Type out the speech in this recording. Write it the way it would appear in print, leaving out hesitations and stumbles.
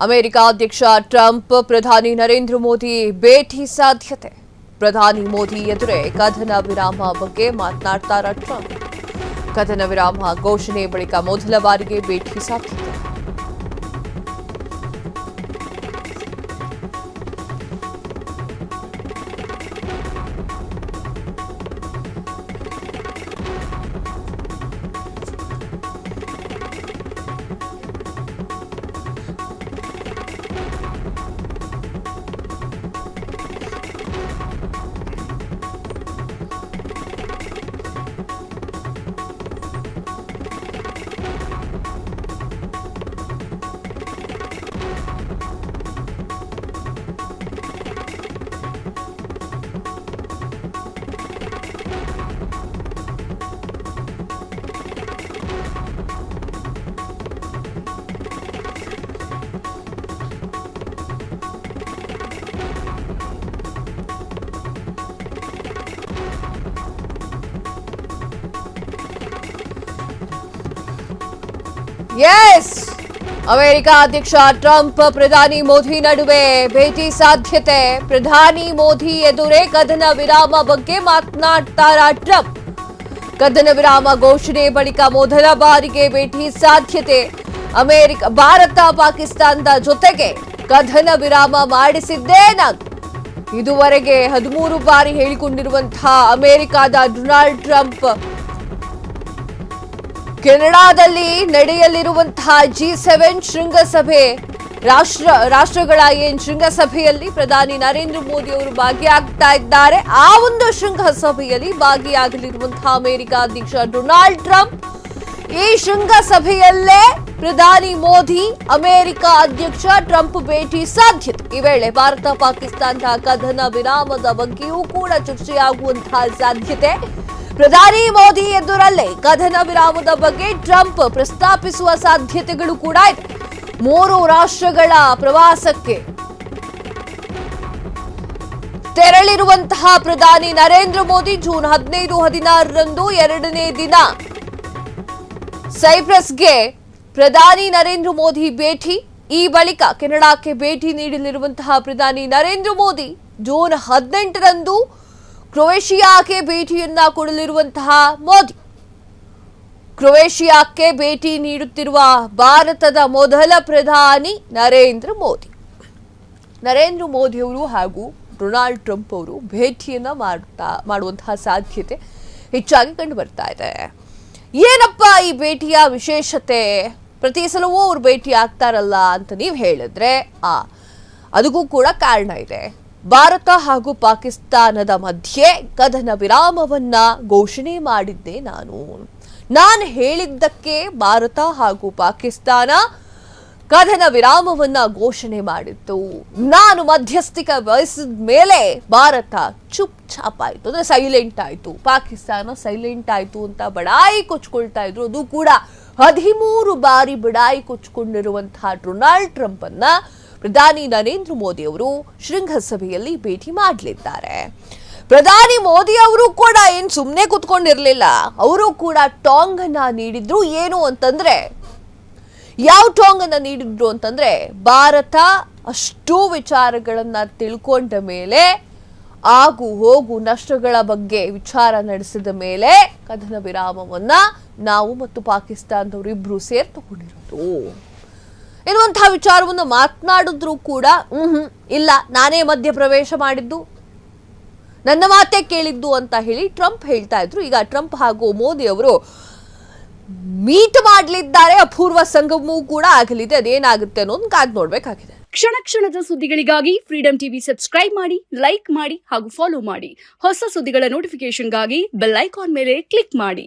America ಅಧ್ಯಕ್ಷ Trump ಪ್ರಧಾನಿ ನರೇಂದ್ರ ಮೋದಿ ಭೇಟಿ ಸಾಧ್ಯತೆ. ಪ್ರಧಾನಿ ಮೋದಿ ಎದುರೇ ಕದನ ವಿರಾಮ ಬಗ್ಗೆ ಮಾತನಾಡ್ತಾರ ಟ್ರಂಪ್. ಕದನ ವಿರಾಮ ಘೋಷಣೆ ಬಳಿಕ ಮೊದಲ ಬಾರಿಗೆ ಭೇಟಿ ಸಾಧ್ಯತೆ. ಎಸ್, ಅಮೆರಿಕ ಅಧ್ಯಕ್ಷ ಟ್ರಂಪ್ ಪ್ರಧಾನಿ ಮೋದಿ ನಡುವೆ ಭೇಟಿ ಸಾಧ್ಯತೆ. ಪ್ರಧಾನಿ ಮೋದಿ ಎದುರೇ ಕದನ ವಿರಾಮ ಬಗ್ಗೆ ಮಾತನಾಡ್ತಾರ ಟ್ರಂಪ್. ಕದನ ವಿರಾಮ ಘೋಷಣೆ ಬಳಿಕ ಮೊದಲ ಬಾರಿಗೆ ಭೇಟಿ ಸಾಧ್ಯತೆ. ಭಾರತ ಪಾಕಿಸ್ತಾನದ ಜೊತೆಗೆ ಕದನ ವಿರಾಮ ಮಾಡಿಸಿದ್ದೇ ನಾನು. ಇದುವರೆಗೆ 13 ಬಾರಿ ಹೇಳಿಕೊಂಡಿರುವಂತಹ ಅಮೆರಿಕದ ಡೊನಾಲ್ಡ್ ಟ್ರಂಪ್ ಕೆನಡಾದಲ್ಲಿ ನಡೆಯಲಿರುವಂತಹ G7 ಶೃಂಗಸಭೆ ರಾಷ್ಟ್ರಗಳ ಶೃಂಗಸಭೆಯಲ್ಲಿ ಪ್ರಧಾನಿ ನರೇಂದ್ರ ಮೋದಿ ಅವರು ಭಾಗಿಯಾಗ್ತಾ ಇದ್ದಾರೆ. ಆ ಒಂದು ಶೃಂಗಸಭೆಯಲ್ಲಿ ಭಾಗಿಯಾಗಲಿರುವಂತಹ ಅಮೆರಿಕ ಅಧ್ಯಕ್ಷ ಡೊನಾಲ್ಡ್ ಟ್ರಂಪ್, ಈ ಶೃಂಗಸಭೆಯಲ್ಲೇ ಪ್ರಧಾನಿ ಮೋದಿ ಅಮೆರಿಕ ಅಧ್ಯಕ್ಷ ಟ್ರಂಪ್ ಭೇಟಿ ಸಾಧ್ಯತೆ. ಈ ವೇಳೆ ಭಾರತ ಪಾಕಿಸ್ತಾನದ ಕದನ ವಿರಾಮದ ಬಗ್ಗೆಯೂ ಕೂಡ ಚರ್ಚೆಯಾಗುವಂತಹ ಸಾಧ್ಯತೆ. ಪ್ರಧಾನಿ ಮೋದಿ ಎದುರಲ್ಲೇ ಕದನ ವಿರಾಮದ ಬಗ್ಗೆ ಟ್ರಂಪ್ ಪ್ರಸ್ತಾಪಿಸುವ ಸಾಧ್ಯತೆಗಳು ಕೂಡ ಇದೆ. 3 ರಾಷ್ಟ್ರಗಳ ಪ್ರವಾಸಕ್ಕೆ ತೆರಳಿರುವಂತಹ ಪ್ರಧಾನಿ ನರೇಂದ್ರ ಮೋದಿ ಜೂನ್ 15-16ರಂದು 2ನೇ ದಿನ ಸೈಪ್ರಸ್ಗೆ ಪ್ರಧಾನಿ ನರೇಂದ್ರ ಮೋದಿ ಭೇಟಿ. ಈ ಬಳಿಕ ಕೆನಡಾಕ್ಕೆ ಭೇಟಿ ನೀಡಲಿರುವಂತಹ ಪ್ರಧಾನಿ ನರೇಂದ್ರ ಮೋದಿ ಜೂನ್ 18ರಂದು ಕ್ರೊಯೇಷಿಯಾಕ್ಕೆ ಭೇಟಿಯನ್ನ ಕೊಡಲಿರುವಂತಹ ಮೋದಿ. ಕ್ರೊಯೇಷಿಯಾಕ್ಕೆ ಭೇಟಿ ನೀಡುತ್ತಿರುವ ಭಾರತದ ಮೊದಲ ಪ್ರಧಾನಿ ನರೇಂದ್ರ ಮೋದಿ. ನರೇಂದ್ರ ಮೋದಿ ಅವರು ಹಾಗೂ ಡೊನಾಲ್ಡ್ ಟ್ರಂಪ್ ಅವರು ಭೇಟಿಯನ್ನ ಮಾಡುವಂತಹ ಸಾಧ್ಯತೆ ಹೆಚ್ಚಾಗಿ ಕಂಡು ಬರ್ತಾ ಇದೆ. ಏನಪ್ಪ ಈ ಭೇಟಿಯ ವಿಶೇಷತೆ? ಪ್ರತಿ ಸಲವೂ ಅವ್ರು ಭೇಟಿ ಆಗ್ತಾರಲ್ಲ ಅಂತ ನೀವು ಹೇಳಿದ್ರೆ ಅದಕ್ಕೂ ಕೂಡ ಕಾರಣ ಇದೆ. ಭಾರತ ಹಾಗೂ ಪಾಕಿಸ್ತಾನದ ಮಧ್ಯೆ ಕದನ ವಿರಾಮವನ್ನ ಘೋಷಣೆ ಮಾಡಿದ್ದೆ ನಾನು ಹೇಳಿದ್ದಕ್ಕೆ ಭಾರತ ಹಾಗೂ ಪಾಕಿಸ್ತಾನ ಕದನ ವಿರಾಮವನ್ನ ಘೋಷಣೆ ಮಾಡಿತ್ತು. ನಾನು ಮಧ್ಯಸ್ಥಿಕೆ ವಹಿಸಿದ ಮೇಲೆ ಭಾರತ ಚುಪ್ ಚಾಪ್ ಆಯ್ತು, ಅಂದ್ರೆ ಸೈಲೆಂಟ್ ಆಯ್ತು, ಪಾಕಿಸ್ತಾನ ಸೈಲೆಂಟ್ ಆಯ್ತು ಅಂತ ಬಡಾಯಿ ಕೊಚ್ಕೊಳ್ತಾ ಇದ್ರು. ಅದು ಕೂಡ 13 ಬಾರಿ ಬಡಾಯಿ ಕೊಚ್ಕೊಂಡಿರುವಂತಹ ಡೊನಾಲ್ಡ್ ಟ್ರಂಪ್ ಅನ್ನ ಪ್ರಧಾನಿ ನರೇಂದ್ರ ಮೋದಿ ಅವರು ಶೃಂಗಸಭೆಯಲ್ಲಿ ಭೇಟಿ ಮಾಡಲಿದ್ದಾರೆ. ಪ್ರಧಾನಿ ಮೋದಿ ಅವರು ಕೂಡ ಏನ್ ಸುಮ್ಮನೆ ಕೂತ್ಕೊಂಡಿರ್ಲಿಲ್ಲ. ಅವರು ಕೂಡ ಟಾಂಗ್ ಅನ್ನ ನೀಡಿದ್ರು. ಏನು ಅಂತಂದ್ರೆ, ಯಾವ ಟಾಂಗ್ ಅನ್ನ ನೀಡಿದ್ರು ಅಂತಂದ್ರೆ, ಭಾರತ ಅಷ್ಟು ವಿಚಾರಗಳನ್ನ ತಿಳ್ಕೊಂಡ ಮೇಲೆ, ಆಗು ಹೋಗು ನಷ್ಟಗಳ ಬಗ್ಗೆ ವಿಚಾರ ನಡೆಸಿದ ಮೇಲೆ ಕದನ ವಿರಾಮವನ್ನ ನಾವು ಮತ್ತು ಪಾಕಿಸ್ತಾನದವರು ಇಬ್ರು ಸೇರಿ ತಗೊಂಡಿರೋದು ಎನ್ನುವಂತಹ ವಿಚಾರವನ್ನು ಮಾತನಾಡಿದ್ರು ಕೂಡ ಇಲ್ಲ, ನಾನೇ ಮಧ್ಯ ಪ್ರವೇಶ ಮಾಡಿದ್ದು, ನನ್ನ ಮಾತೇ ಕೇಳಿದ್ದು ಅಂತ ಹೇಳಿ ಟ್ರಂಪ್ ಹೇಳ್ತಾ ಇದ್ರು. ಈಗ ಟ್ರಂಪ್ ಹಾಗೂ ಮೋದಿ ಅವರು ಮೀಟ್ ಮಾಡಲಿದ್ದಾರೆ. ಅಪೂರ್ವ ಸಂಗಮವೂ ಕೂಡ ಆಗಲಿದೆ. ಅದೇನಾಗುತ್ತೆ ಅನ್ನೋದು ಕಾದ್ ನೋಡ್ಬೇಕಾಗಿದೆ. ಕ್ಷಣ ಕ್ಷಣದ ಸುದ್ದಿಗಳಿಗಾಗಿ ಫ್ರೀಡಂ ಟಿವಿ ಸಬ್ಸ್ಕ್ರೈಬ್ ಮಾಡಿ, ಲೈಕ್ ಮಾಡಿ ಹಾಗೂ ಫಾಲೋ ಮಾಡಿ. ಹೊಸ ಸುದ್ದಿಗಳ ನೋಟಿಫಿಕೇಶನ್ಗಾಗಿ ಬೆಲ್ ಐಕಾನ್ ಮೇಲೆ ಕ್ಲಿಕ್ ಮಾಡಿ.